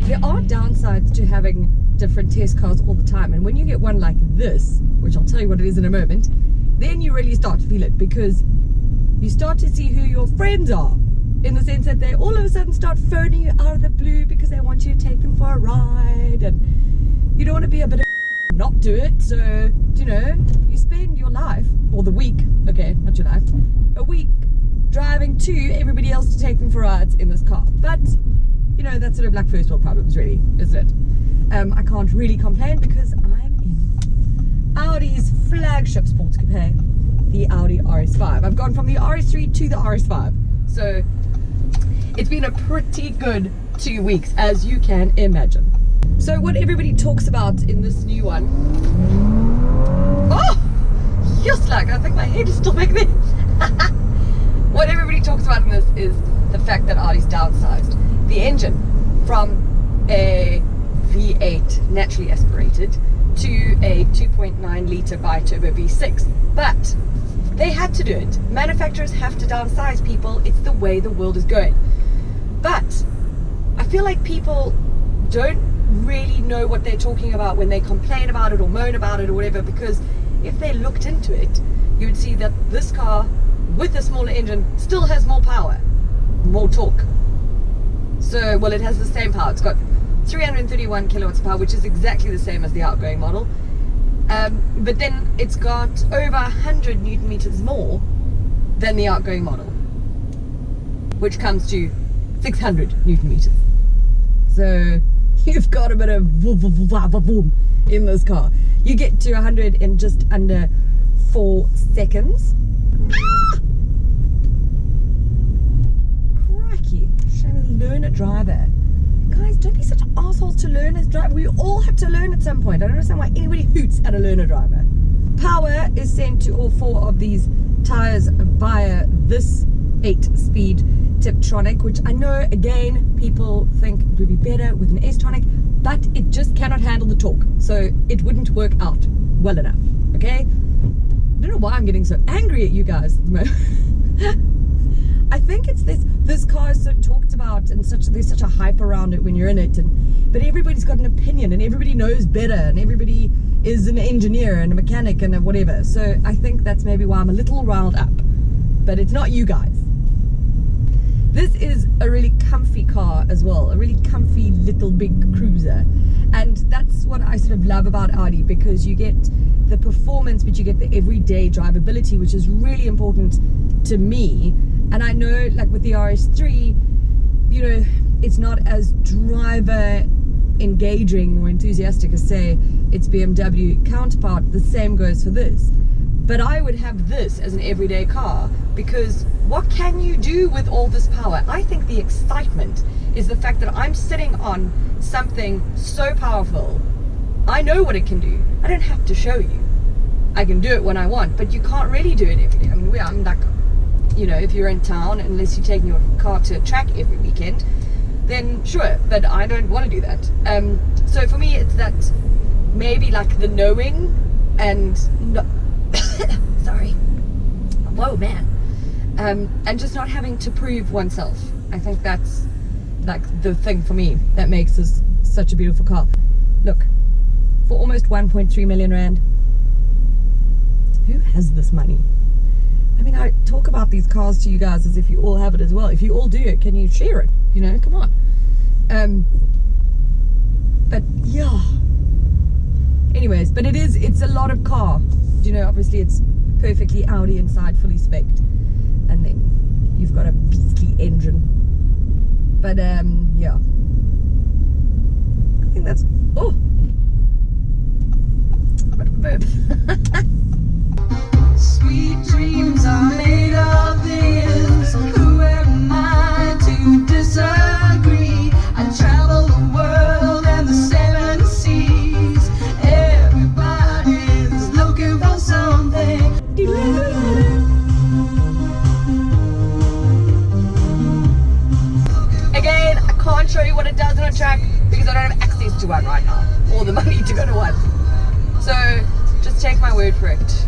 there are downsides to having different test cars all the time, and when you get one like this, which I'll tell you what it is in a moment, then you really start to feel it, because you start to see who your friends are, in the sense that they all of a sudden start phoning you out of the blue because they want you to take them for a ride, and you don't want to be a bit of not do it. So, you know, you spend your life, or the week, okay, not your life, a week driving to everybody else to take them for rides in this car. But, you know, that's sort of like first world problems, really, isn't it? I can't really complain because I'm in Audi's flagship sports coupe, the Audi RS5. I've gone from the RS3 to the RS5. So it's been a pretty good 2 weeks, as you can imagine. So what everybody talks about in this new one, oh, just like, I think my head is still back there. What everybody talks about in this is the fact that Audi's downsized the engine from a V8 naturally aspirated to a 2.9 litre bi-turbo V6. But they had to do it. Manufacturers have to downsize, people. It's the way the world is going. But I feel like people don't really know what they're talking about when they complain about it or moan about it or whatever, because if they looked into it, you would see that this car with a smaller engine still has more power, more torque. So, well, it has the same power. It's got 331 kilowatts of power, which is exactly the same as the outgoing model. But then it's got over 100 Newton meters more than the outgoing model, which comes to 600 Newton meters. So you've got a bit of boom in this car. You get to 100 in just under 4 seconds. Ah! Crikey, shame a learner driver. Guys, don't be such assholes to learners drive. We all have to learn at some point. I don't understand why anybody hoots at a learner driver. Power is sent to all 4 of these tires via this 8-speed Tiptronic, which I know, again, people think it would be better with an S-Tronic, but it just cannot handle the torque. So it wouldn't work out well enough, okay? I don't know why I'm getting so angry at you guys at the moment. I think it's this car is so talked about, and there's such a hype around it when you're in it, but everybody's got an opinion and everybody knows better and everybody is an engineer and a mechanic and a whatever. So I think that's maybe why I'm a little riled up, but it's not you guys. This is a really comfy car as well, a really comfy little big cruiser, and that's what I sort of love about Audi, because you get the performance but you get the everyday drivability, which is really important to me. And I know, like with the RS3, you know, it's not as driver engaging or enthusiastic as, say, its BMW counterpart. The same goes for this. But I would have this as an everyday car, because what can you do with all this power? I think the excitement is the fact that I'm sitting on something so powerful. I know what it can do. I don't have to show you. I can do it when I want, but you can't really do it every day. I mean, I'm like, you know, if you're in town, unless you're taking your car to a track every weekend, then sure, but I don't want to do that. So for me, it's that maybe like the knowing and sorry, whoa man, and just not having to prove oneself. I think that's like the thing for me that makes this such a beautiful car. Look, for almost 1.3 million rand, who has this money? I mean, I talk about these cars to you guys as if you all have it as well. If you all do it, can you share it? You know, come on. But yeah. Anyways, but it's a lot of car. You know, obviously it's perfectly Audi inside, fully spec'd. And then you've got a beastly engine. But yeah. I think that's, oh. A bit of a burp. Sweet dreams are made of this. Who am I to disagree? I travel the world and the 7 seas. Everybody's looking for something. Again, I can't show you what it does on a track because I don't have access to one right now, or the money to go to one. So just take my word for it.